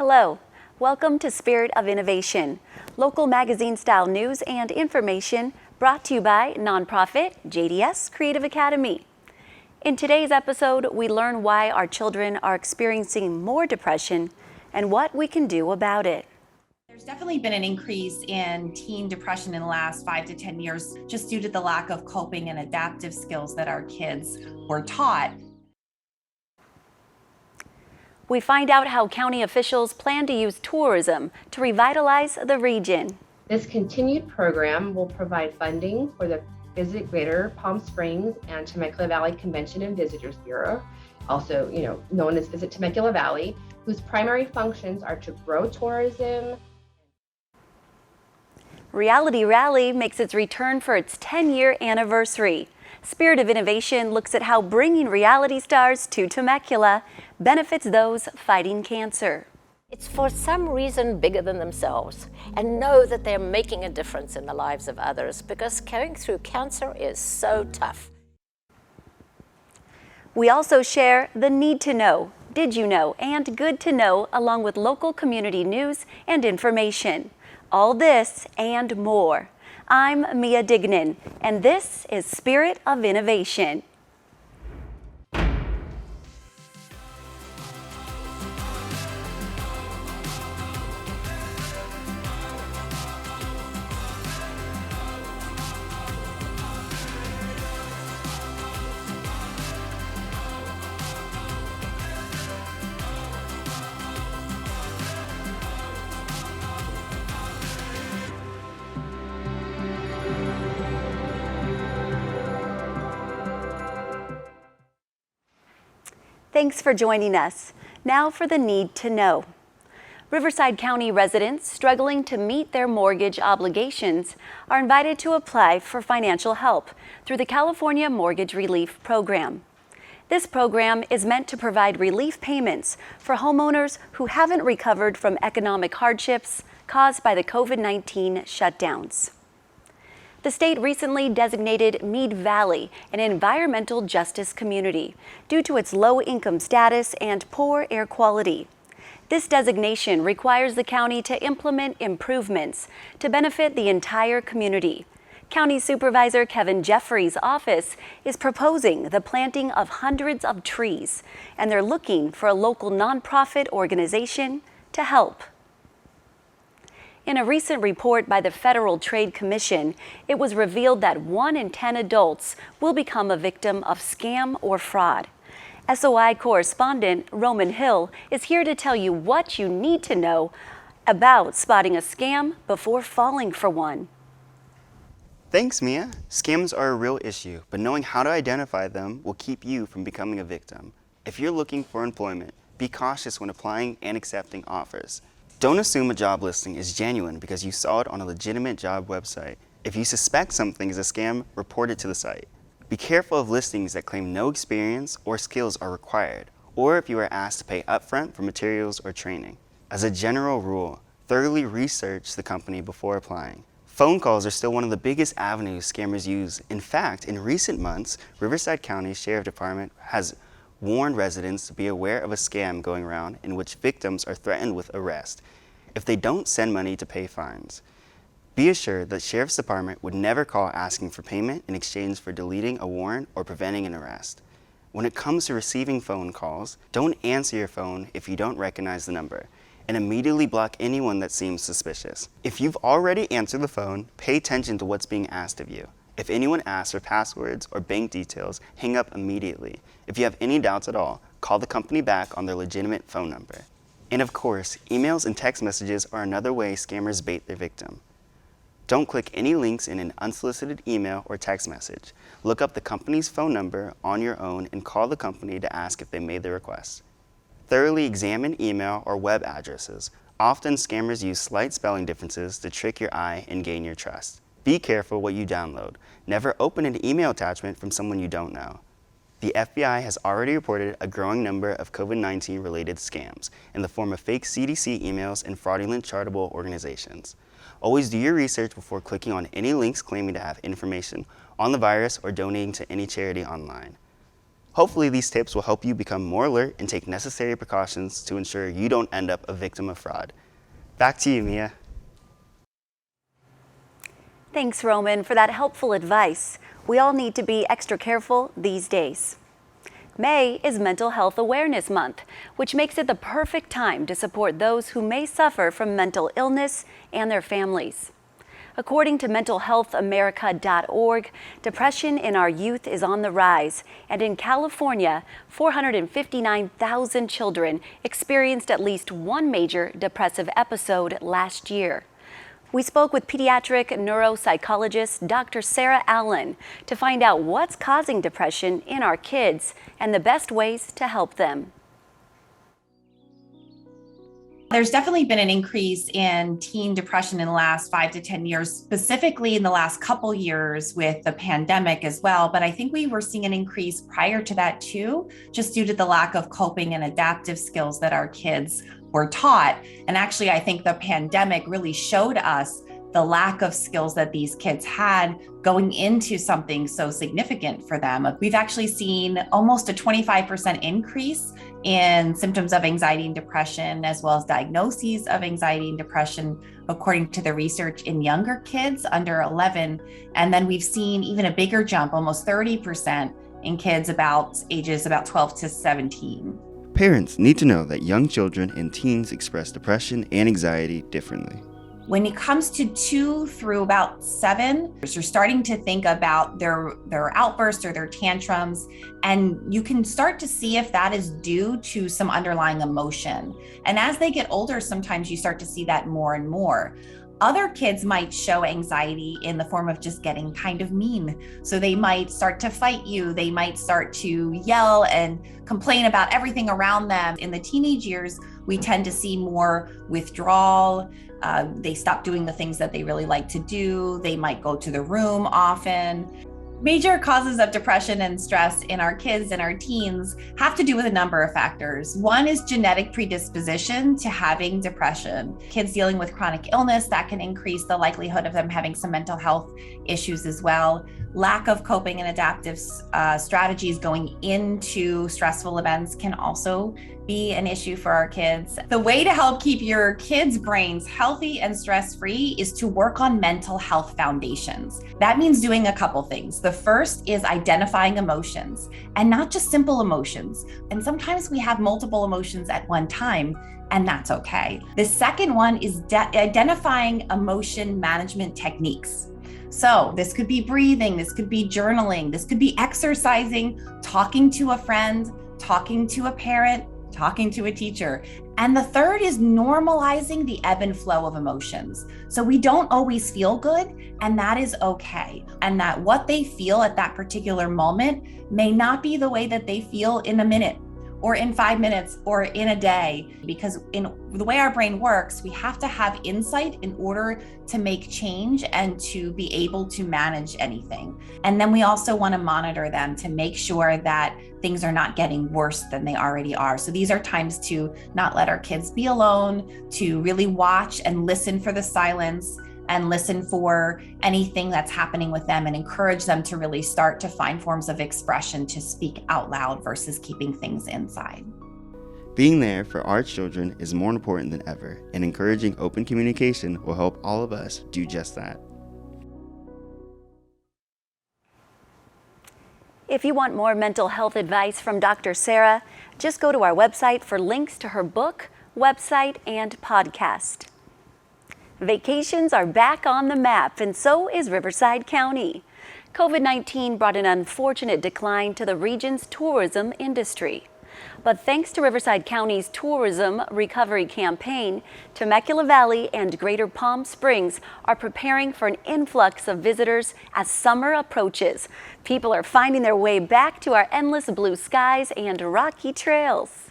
Hello, welcome to Spirit of Innovation, local magazine-style news and information brought to you by nonprofit JDS Creative Academy. In today's episode, we learn why our children are experiencing more depression and what we can do about it. There's definitely been an increase in teen depression in the last 5 to 10 years, just due to the lack of coping and adaptive skills that our kids were taught. We find out how county officials plan to use tourism to revitalize the region. This continued program will provide funding for the Visit Greater Palm Springs and Temecula Valley Convention and Visitors Bureau, also known as Visit Temecula Valley, whose primary functions are to grow tourism. Reality Rally makes its return for its 10-year anniversary. Spirit of Innovation looks at how bringing reality stars to Temecula benefits those fighting cancer. It's for some reason bigger than themselves and know that they're making a difference in the lives of others, because going through cancer is so tough. We also share the need to know, did you know, and good to know, along with local community news and information. All this and more. I'm Mia Dignan, and this is Spirit of Innovation. Thanks for joining us. Now for the need to know. Riverside County residents struggling to meet their mortgage obligations are invited to apply for financial help through the California Mortgage Relief Program. This program is meant to provide relief payments for homeowners who haven't recovered from economic hardships caused by the COVID-19 shutdowns. The state recently designated Mead Valley an environmental justice community due to its low income status and poor air quality. This designation requires the county to implement improvements to benefit the entire community. County Supervisor Kevin Jeffrey's office is proposing the planting of hundreds of trees, and they're looking for a local nonprofit organization to help. In a recent report by the Federal Trade Commission, it was revealed that 1 in 10 adults will become a victim of scam or fraud. SOI correspondent Roman Hill is here to tell you what you need to know about spotting a scam before falling for one. Thanks, Mia. Scams are a real issue, but knowing how to identify them will keep you from becoming a victim. If you're looking for employment, be cautious when applying and accepting offers. Don't assume a job listing is genuine because you saw it on a legitimate job website. If you suspect something is a scam, report it to the site. Be careful of listings that claim no experience or skills are required, or if you are asked to pay upfront for materials or training. As a general rule, thoroughly research the company before applying. Phone calls are still one of the biggest avenues scammers use. In fact, in recent months, Riverside County Sheriff Department has warned residents to be aware of a scam going around in which victims are threatened with arrest if they don't send money to pay fines. Be assured that Sheriff's Department would never call asking for payment in exchange for deleting a warrant or preventing an arrest. When it comes to receiving phone calls, don't answer your phone if you don't recognize the number, and immediately block anyone that seems suspicious. If you've already answered the phone, pay attention to what's being asked of you. If anyone asks for passwords or bank details, hang up immediately. If you have any doubts at all, call the company back on their legitimate phone number. And of course, emails and text messages are another way scammers bait their victim. Don't click any links in an unsolicited email or text message. Look up the company's phone number on your own and call the company to ask if they made the request. Thoroughly examine email or web addresses. Often scammers use slight spelling differences to trick your eye and gain your trust. Be careful what you download. Never open an email attachment from someone you don't know. The FBI has already reported a growing number of COVID-19 related scams in the form of fake CDC emails and fraudulent charitable organizations. Always do your research before clicking on any links claiming to have information on the virus or donating to any charity online. Hopefully these tips will help you become more alert and take necessary precautions to ensure you don't end up a victim of fraud. Back to you, Mia. Thanks, Roman, for that helpful advice. We all need to be extra careful these days. May is Mental Health Awareness Month, which makes it the perfect time to support those who may suffer from mental illness and their families. According to mentalhealthamerica.org, depression in our youth is on the rise, and in California, 459,000 children experienced at least one major depressive episode last year. We spoke with pediatric neuropsychologist Dr. Sarah Allen to find out what's causing depression in our kids and the best ways to help them. There's definitely been an increase in teen depression in the last 5 to 10 years, specifically in the last couple years with the pandemic as well. But I think we were seeing an increase prior to that too, just due to the lack of coping and adaptive skills that our kids were taught. And actually, I think the pandemic really showed us the lack of skills that these kids had going into something so significant for them. We've actually seen almost a 25% increase in symptoms of anxiety and depression, as well as diagnoses of anxiety and depression, according to the research in younger kids under 11. And then we've seen even a bigger jump, almost 30% in kids ages 12 to 17. Parents need to know that young children and teens express depression and anxiety differently. When it comes to 2 through about 7, you're starting to think about their outbursts or their tantrums, and you can start to see if that is due to some underlying emotion. And as they get older, sometimes you start to see that more and more. Other kids might show anxiety in the form of just getting kind of mean. So they might start to fight you. They might start to yell and complain about everything around them. In the teenage years, we tend to see more withdrawal. They stop doing the things that they really like to do. They might go to the room often. Major causes of depression and stress in our kids and our teens have to do with a number of factors. One is genetic predisposition to having depression. Kids dealing with chronic illness, that can increase the likelihood of them having some mental health issues as well. Lack of coping and adaptive strategies going into stressful events can also be an issue for our kids. The way to help keep your kids' brains healthy and stress-free is to work on mental health foundations. That means doing a couple things. The first is identifying emotions, and not just simple emotions. And sometimes we have multiple emotions at one time, and that's okay. The second one is identifying emotion management techniques. So this could be breathing, this could be journaling, this could be exercising, talking to a friend, talking to a parent, talking to a teacher. And the third is normalizing the ebb and flow of emotions. So we don't always feel good, and that is okay. And that what they feel at that particular moment may not be the way that they feel in a minute, or in 5 minutes, or in a day. Because in the way our brain works, we have to have insight in order to make change and to be able to manage anything. And then we also want to monitor them to make sure that things are not getting worse than they already are. So these are times to not let our kids be alone, to really watch and listen for the silence, and listen for anything that's happening with them, and encourage them to really start to find forms of expression to speak out loud versus keeping things inside. Being there for our children is more important than ever, and encouraging open communication will help all of us do just that. If you want more mental health advice from Dr. Sarah, just go to our website for links to her book, website, and podcast. Vacations are back on the map, and so is Riverside County. COVID-19 brought an unfortunate decline to the region's tourism industry. But thanks to Riverside County's tourism recovery campaign, Temecula Valley and Greater Palm Springs are preparing for an influx of visitors as summer approaches. People are finding their way back to our endless blue skies and rocky trails.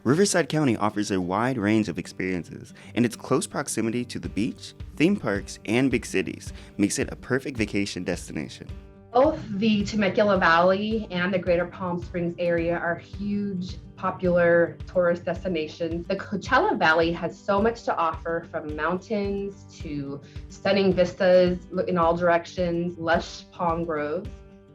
Riverside County offers a wide range of experiences, and its close proximity to the beach, theme parks, and big cities makes it a perfect vacation destination. Both the Temecula Valley and the Greater Palm Springs area are huge, popular tourist destinations. The Coachella Valley has so much to offer, from mountains to stunning vistas in all directions, lush palm groves,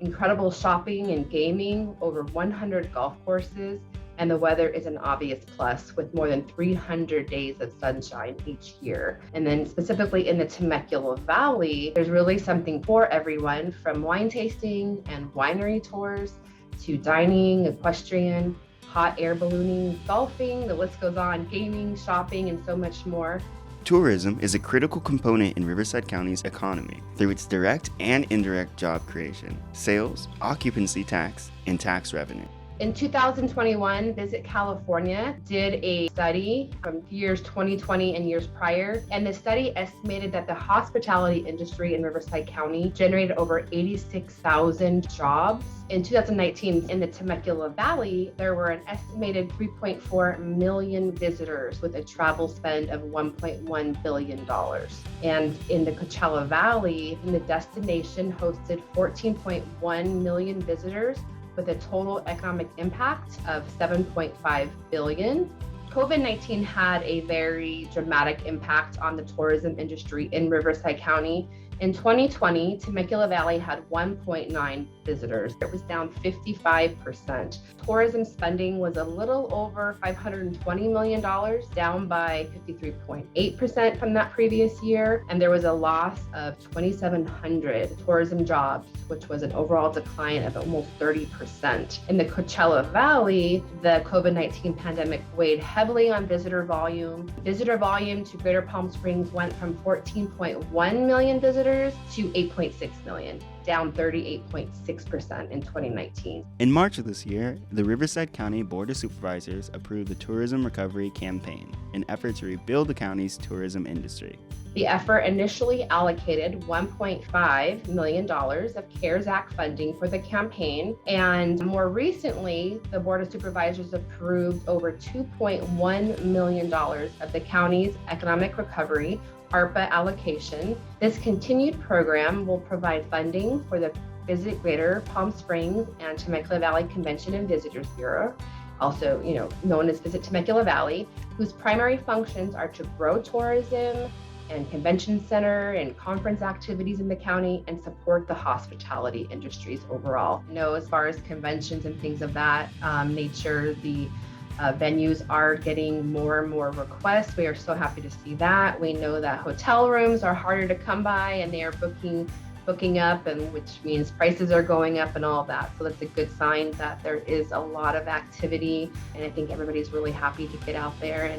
incredible shopping and gaming, over 100 golf courses, and the weather is an obvious plus with more than 300 days of sunshine each year. And then specifically in the Temecula Valley, there's really something for everyone, from wine tasting and winery tours to dining, equestrian, hot air ballooning, golfing, the list goes on, gaming, shopping, and so much more. Tourism is a critical component in Riverside County's economy through its direct and indirect job creation, sales, occupancy tax, and tax revenue. In 2021, Visit California did a study from years 2020 and years prior, and the study estimated that the hospitality industry in Riverside County generated over 86,000 jobs. In 2019, in the Temecula Valley, there were an estimated 3.4 million visitors with a travel spend of $1.1 billion. And in the Coachella Valley, the destination hosted 14.1 million visitors with a total economic impact of $7.5 billion. COVID-19 had a very dramatic impact on the tourism industry in Riverside County. In 2020, Temecula Valley had 1.9 visitors. It was down 55%. Tourism spending was a little over $520 million, down by 53.8% from that previous year. And there was a loss of 2,700 tourism jobs, which was an overall decline of almost 30%. In the Coachella Valley, the COVID-19 pandemic weighed heavily on visitor volume. Visitor volume to Greater Palm Springs went from 14.1 million visitors to 8.6 million, down 38.6% in 2019. In March of this year, the Riverside County Board of Supervisors approved the Tourism Recovery Campaign, an effort to rebuild the county's tourism industry. The effort initially allocated $1.5 million of CARES Act funding for the campaign, and more recently, the Board of Supervisors approved over $2.1 million of the county's economic recovery ARPA allocation. This continued program will provide funding for the Visit Greater Palm Springs and Temecula Valley Convention and Visitors Bureau, also known as Visit Temecula Valley, whose primary functions are to grow tourism and convention center and conference activities in the county and support the hospitality industries overall. As far as conventions and things of that nature, the venues are getting more and more requests. We are so happy to see that. We know that hotel rooms are harder to come by and they are booking up, and which means prices are going up and all that. So that's a good sign that there is a lot of activity, and I think everybody's really happy to get out there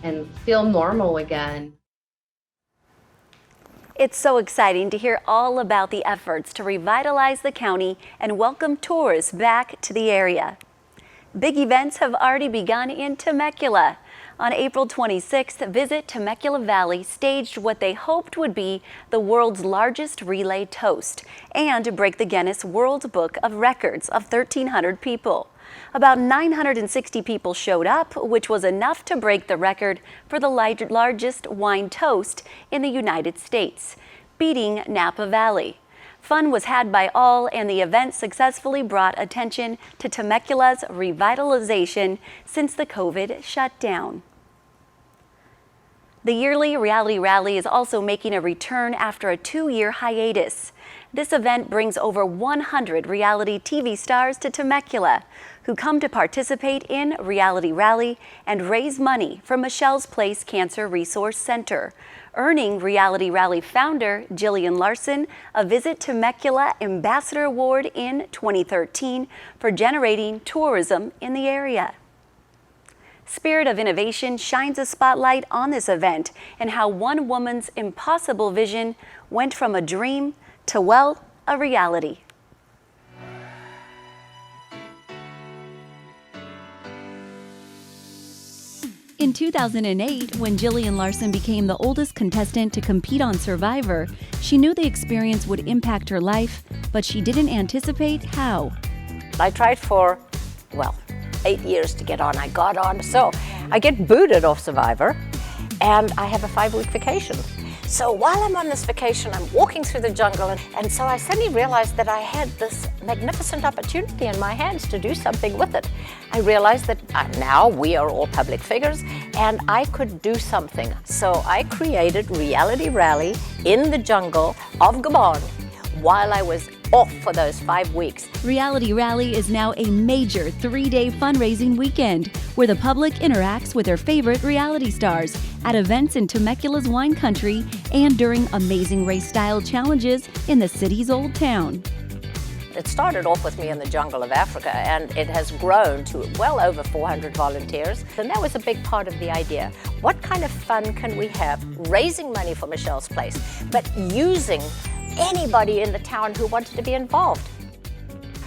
and feel normal again. It's so exciting to hear all about the efforts to revitalize the county and welcome tourists back to the area. Big events have already begun in Temecula. On April 26th, Visit Temecula Valley staged what they hoped would be the world's largest relay toast and break the Guinness World Book of Records of 1,300 people. About 960 people showed up, which was enough to break the record for the largest wine toast in the United States, beating Napa Valley. Fun was had by all, and the event successfully brought attention to Temecula's revitalization since the COVID shutdown. The yearly Reality Rally is also making a return after a 2-year hiatus. This event brings over 100 reality TV stars to Temecula, who come to participate in Reality Rally and raise money for Michelle's Place Cancer Resource Center, earning Reality Rally founder Jillian Larson a Visit Temecula Ambassador Award in 2013 for generating tourism in the area. Spirit of Innovation shines a spotlight on this event and how one woman's impossible vision went from a dream to, well, a reality. In 2008, when Jillian Larson became the oldest contestant to compete on Survivor, she knew the experience would impact her life, but she didn't anticipate how. I tried for, 8 years to get on. I got on, so I get booted off Survivor, and I have a 5-week vacation. So while I'm on this vacation, I'm walking through the jungle, and so I suddenly realized that I had this magnificent opportunity in my hands to do something with it. I realized that now we are all public figures, and I could do something. So I created Reality Rally in the jungle of Gabon while I was off for those 5 weeks. Reality Rally is now a major 3-day fundraising weekend where the public interacts with their favorite reality stars at events in Temecula's wine country and during amazing race-style challenges in the city's old town. It started off with me in the jungle of Africa, and it has grown to well over 400 volunteers. And that was a big part of the idea. What kind of fun can we have raising money for Michelle's Place, but using anybody in the town who wanted to be involved?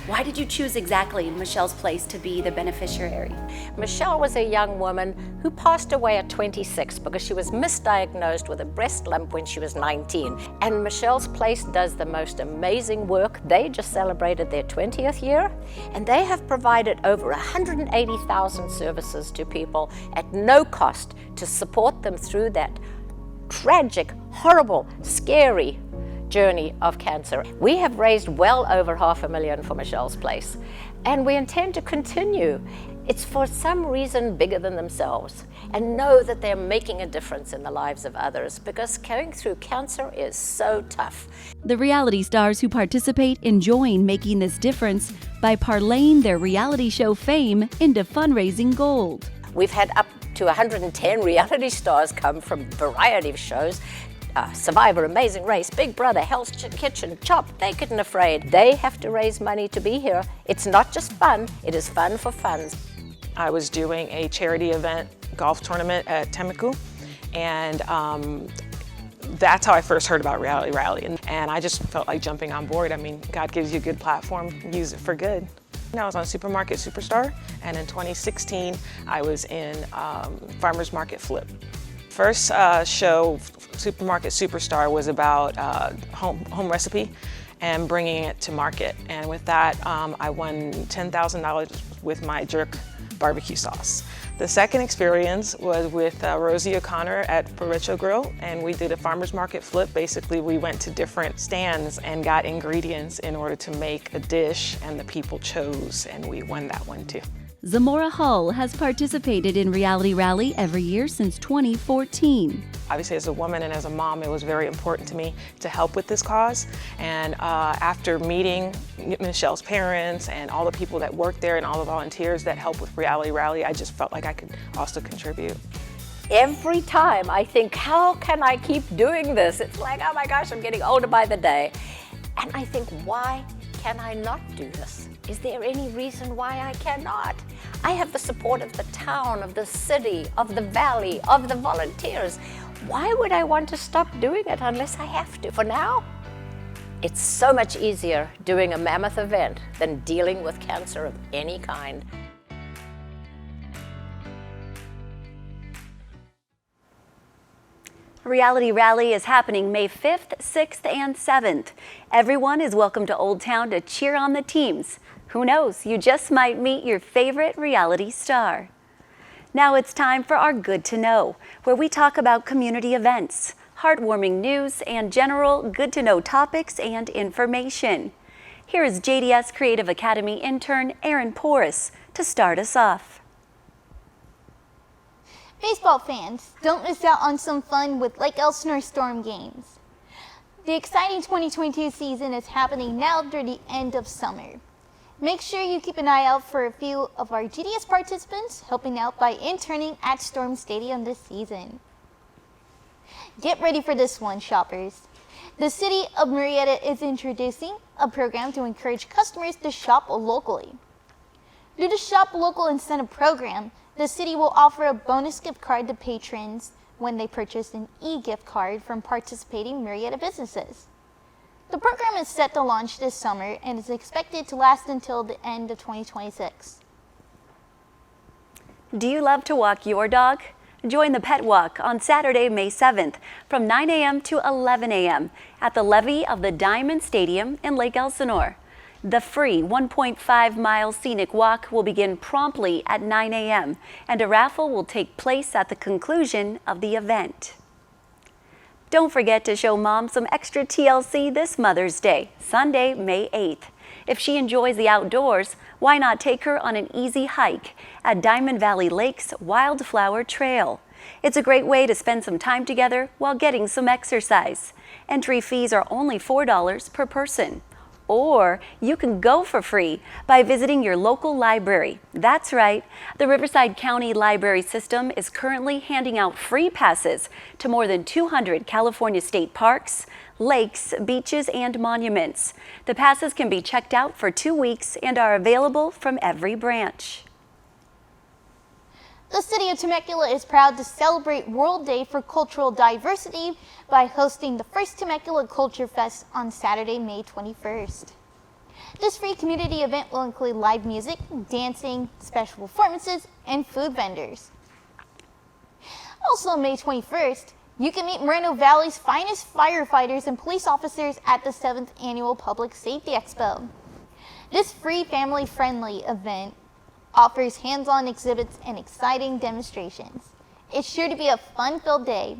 Why did you choose exactly Michelle's Place to be the beneficiary? Michelle was a young woman who passed away at 26 because she was misdiagnosed with a breast lump when she was 19. And Michelle's Place does the most amazing work. They just celebrated their 20th year, and they have provided over 180,000 services to people at no cost to support them through that tragic, horrible, scary journey of cancer. We have raised well over $500,000 for Michelle's Place, and we intend to continue. It's for some reason bigger than themselves, and know that they're making a difference in the lives of others, because going through cancer is so tough. The reality stars who participate enjoy making this difference by parlaying their reality show fame into fundraising gold. We've had up to 110 reality stars come from a variety of shows. Survivor, Amazing Race, Big Brother, Hell's Kitchen, Chopped, Naked and Afraid. They have to raise money to be here. It's not just fun, it is fun for funds. I was doing a charity event, golf tournament at Temecula, and that's how I first heard about Reality Rally. And I just felt like jumping on board. I mean, God gives you a good platform, use it for good. I was on Supermarket Superstar, and in 2016, I was in Farmer's Market Flip. First show, Supermarket Superstar, was about home recipe and bringing it to market. And with that, I won $10,000 with my jerk barbecue sauce. The second experience was with Rosie O'Connor at Borracho Grill, and we did a farmer's market flip. Basically, we went to different stands and got ingredients in order to make a dish, and the people chose, and we won that one too. Zamora Hall has participated in Reality Rally every year since 2014. Obviously, as a woman and as a mom, it was very important to me to help with this cause. And after meeting Michelle's parents and all the people that work there and all the volunteers that help with Reality Rally, I just felt like I could also contribute. Every time I think, how can I keep doing this? It's like, oh my gosh, I'm getting older by the day. And I think, why can I not do this? Is there any reason why I cannot? I have the support of the town, of the city, of the valley, of the volunteers. Why would I want to stop doing it unless I have to? For now, it's so much easier doing a mammoth event than dealing with cancer of any kind. Reality Rally is happening May 5th, 6th, and 7th. Everyone is welcome to Old Town to cheer on the teams. Who knows, you just might meet your favorite reality star. Now it's time for our Good to Know, where we talk about community events, heartwarming news, and general good-to-know topics and information. Here is JDS Creative Academy intern Aaron Porras to start us off. Baseball fans, don't miss out on some fun with Lake Elsinore Storm games. The exciting 2022 season is happening now through the end of summer. Make sure you keep an eye out for a few of our GDS participants helping out by interning at Storm Stadium this season. Get ready for this one, shoppers. The city of Murrieta is introducing a program to encourage customers to shop locally. Through the Shop Local Incentive Program, the city will offer a bonus gift card to patrons when they purchase an e-gift card from participating Murrieta businesses. The program is set to launch this summer and is expected to last until the end of 2026. Do you love to walk your dog? Join the Pet Walk on Saturday, May 7th from 9 a.m. to 11 a.m. at the levee of the Diamond Stadium in Lake Elsinore. The free 1.5-mile scenic walk will begin promptly at 9 a.m. and a raffle will take place at the conclusion of the event. Don't forget to show Mom some extra TLC this Mother's Day, Sunday, May 8th. If she enjoys the outdoors, why not take her on an easy hike at Diamond Valley Lake's Wildflower Trail? It's a great way to spend some time together while getting some exercise. Entry fees are only $4 per person. Or you can go for free by visiting your local library. That's right, the Riverside County Library System is currently handing out free passes to more than 200 California state parks, lakes, beaches, and monuments. The passes can be checked out for 2 weeks and are available from every branch. The city of Temecula is proud to celebrate World Day for Cultural Diversity by hosting the first Temecula Culture Fest on Saturday, May 21st. This free community event will include live music, dancing, special performances, and food vendors. Also on May 21st, you can meet Moreno Valley's finest firefighters and police officers at the 7th Annual Public Safety Expo. This free family-friendly event offers hands-on exhibits and exciting demonstrations. It's sure to be a fun-filled day.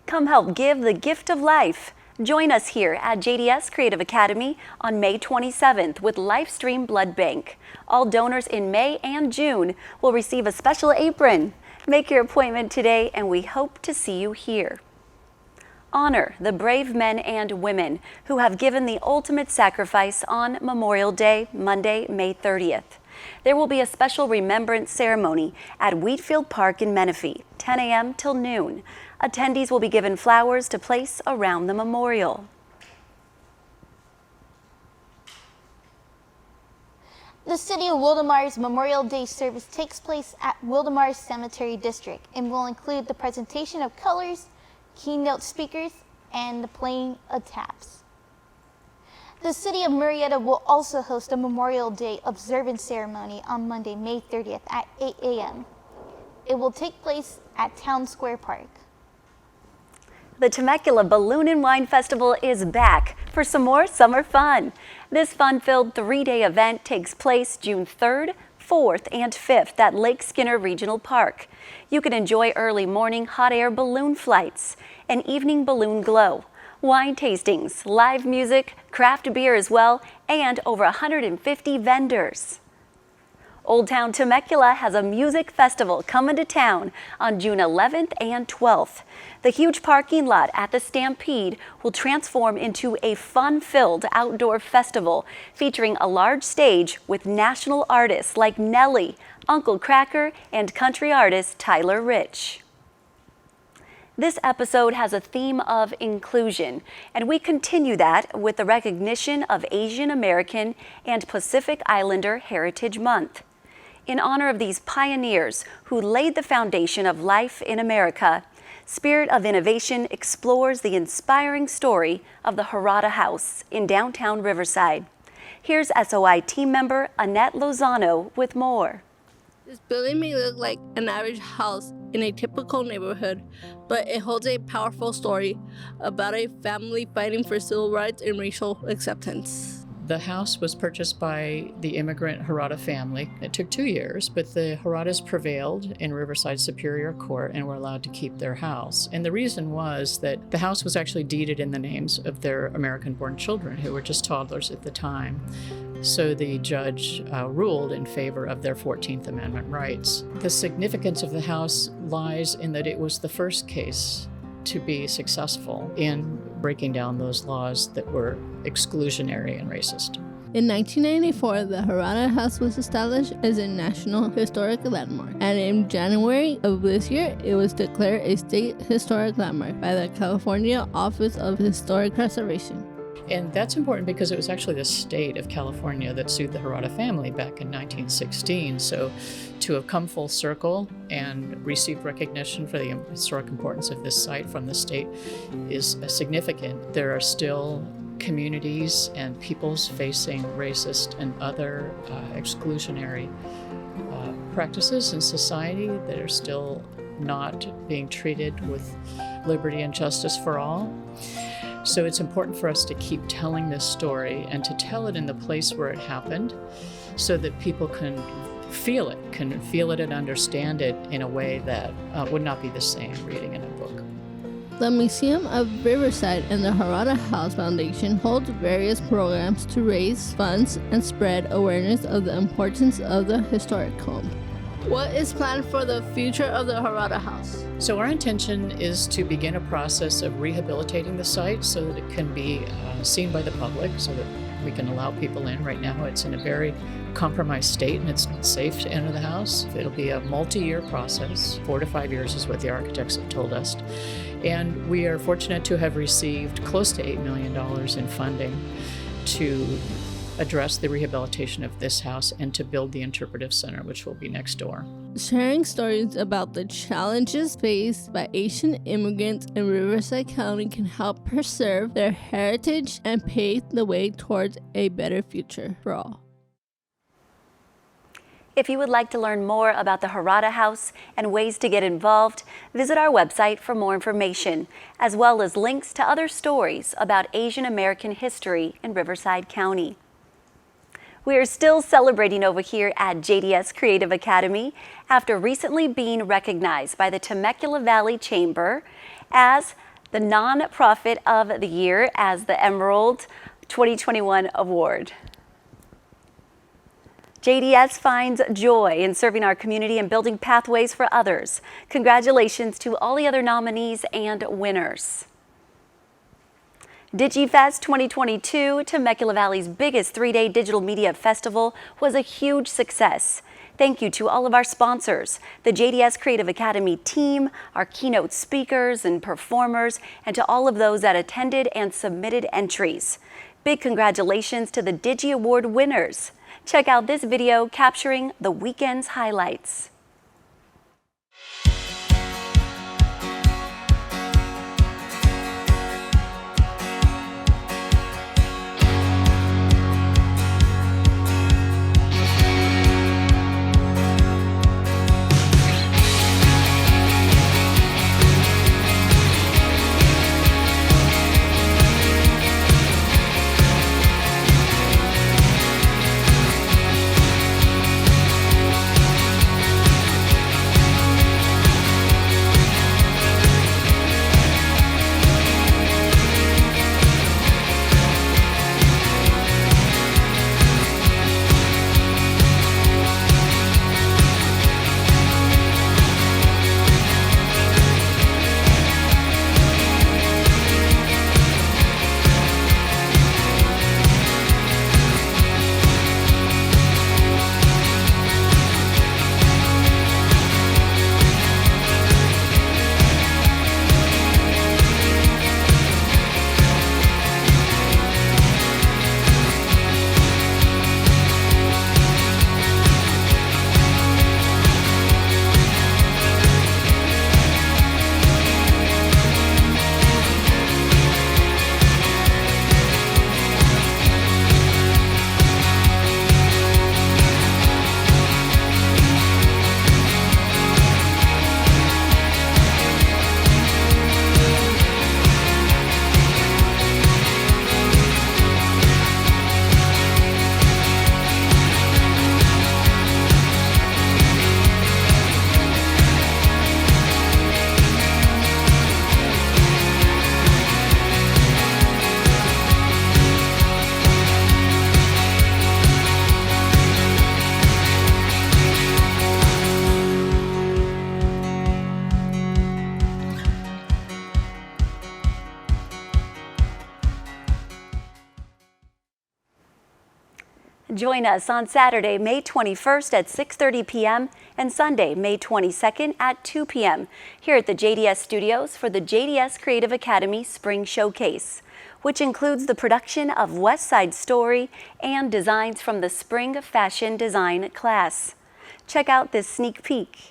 Come help give the gift of life. Join us here at JDS Creative Academy on May 27th with Livestream Blood Bank. All donors in May and June will receive a special apron. Make your appointment today and we hope to see you here. Honor the brave men and women who have given the ultimate sacrifice on Memorial Day, Monday, May 30th. There will be a special remembrance ceremony at Wheatfield Park in Menifee, 10 a.m. till noon. Attendees will be given flowers to place around the memorial. The City of Wildomar's Memorial Day service takes place at Wildomar Cemetery District and will include the presentation of colors, keynote speakers, and the playing of taps. The City of Murrieta will also host a Memorial Day observance ceremony on Monday, May 30th at 8 a.m. It will take place at Town Square Park. The Temecula Balloon and Wine Festival is back for some more summer fun. This fun-filled 3-day event takes place June 3rd, 4th, and 5th at Lake Skinner Regional Park. You can enjoy early morning hot air balloon flights, an evening balloon glow, wine tastings, live music, craft beer as well, and over 150 vendors. Old Town Temecula has a music festival coming to town on June 11th and 12th. The huge parking lot at the Stampede will transform into a fun-filled outdoor festival featuring a large stage with national artists like Nelly, Uncle Kracker, and country artist Tyler Rich. This episode has a theme of inclusion, and we continue that with the recognition of Asian American and Pacific Islander Heritage Month. In honor of these pioneers who laid the foundation of life in America, Spirit of Innovation explores the inspiring story of the Harada House in downtown Riverside. Here's SOI team member Annette Lozano with more. This building may look like an average house in a typical neighborhood, but it holds a powerful story about a family fighting for civil rights and racial acceptance. The house was purchased by the immigrant Harada family. It took 2 years, but the Haradas prevailed in Riverside Superior Court and were allowed to keep their house. And the reason was that the house was actually deeded in the names of their American-born children, who were just toddlers at the time. So the judge ruled in favor of their 14th Amendment rights. The significance of the house lies in that it was the first case to be successful in breaking down those laws that were exclusionary and racist. In 1994, the Harada House was established as a National Historic Landmark, and in January of this year, it was declared a State Historic Landmark by the California Office of Historic Preservation. And that's important because it was actually the state of California that sued the Harada family back in 1916. So to have come full circle and receive recognition for the historic importance of this site from the state is significant. There are still communities and peoples facing racist and other exclusionary practices in society that are still not being treated with liberty and justice for all. So it's important for us to keep telling this story and to tell it in the place where it happened so that people can feel it and understand it in a way that would not be the same reading in a book. The Museum of Riverside and the Harada House Foundation holds various programs to raise funds and spread awareness of the importance of the historic home. What is planned for the future of the Harada House? So our intention is to begin a process of rehabilitating the site so that it can be seen by the public, so that we can allow people in. Right now it's in a very compromised state and it's not safe to enter the house. It'll be a multi-year process. 4 to 5 years is what the architects have told us. And we are fortunate to have received close to $8 million in funding to address the rehabilitation of this house and to build the interpretive center, which will be next door. Sharing stories about the challenges faced by Asian immigrants in Riverside County can help preserve their heritage and pave the way towards a better future for all. If you would like to learn more about the Harada House and ways to get involved, visit our website for more information, as well as links to other stories about Asian American history in Riverside County. We are still celebrating over here at JDS Creative Academy after recently being recognized by the Temecula Valley Chamber as the Nonprofit of the Year as the Emerald 2021 Award. JDS finds joy in serving our community and building pathways for others. Congratulations to all the other nominees and winners. Digifest 2022, Temecula Valley's biggest 3-day digital media festival, was a huge success. Thank you to all of our sponsors, the JDS Creative Academy team, our keynote speakers and performers, and to all of those that attended and submitted entries. Big congratulations to the Digi Award winners. Check out this video capturing the weekend's highlights. Join us on Saturday, May 21st at 6:30 p.m. and Sunday, May 22nd at 2 p.m. here at the JDS Studios for the JDS Creative Academy Spring Showcase, which includes the production of West Side Story and designs from the Spring Fashion Design class. Check out this sneak peek.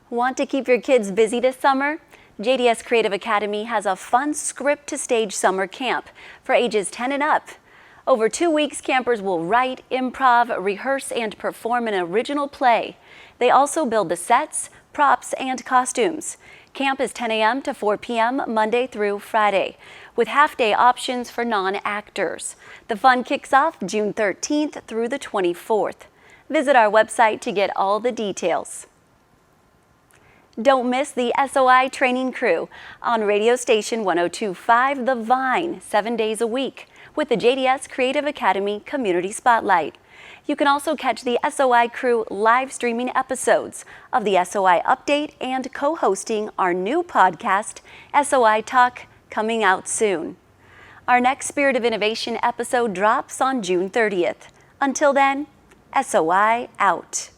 Want to keep your kids busy this summer? JDS Creative Academy has a fun script-to-stage summer camp for ages 10 and up. Over 2 weeks, campers will write, improv, rehearse, and perform an original play. They also build the sets, props, and costumes. Camp is 10 a.m. to 4 p.m. Monday through Friday, with half-day options for non-actors. The fun kicks off June 13th through the 24th. Visit our website to get all the details. Don't miss the SOI training crew on radio station 102.5 The Vine 7 days a week with the JDS Creative Academy Community Spotlight. You can also catch the SOI crew live streaming episodes of the SOI Update and co-hosting our new podcast, SOI Talk, coming out soon. Our next Spirit of Innovation episode drops on June 30th. Until then, SOI out.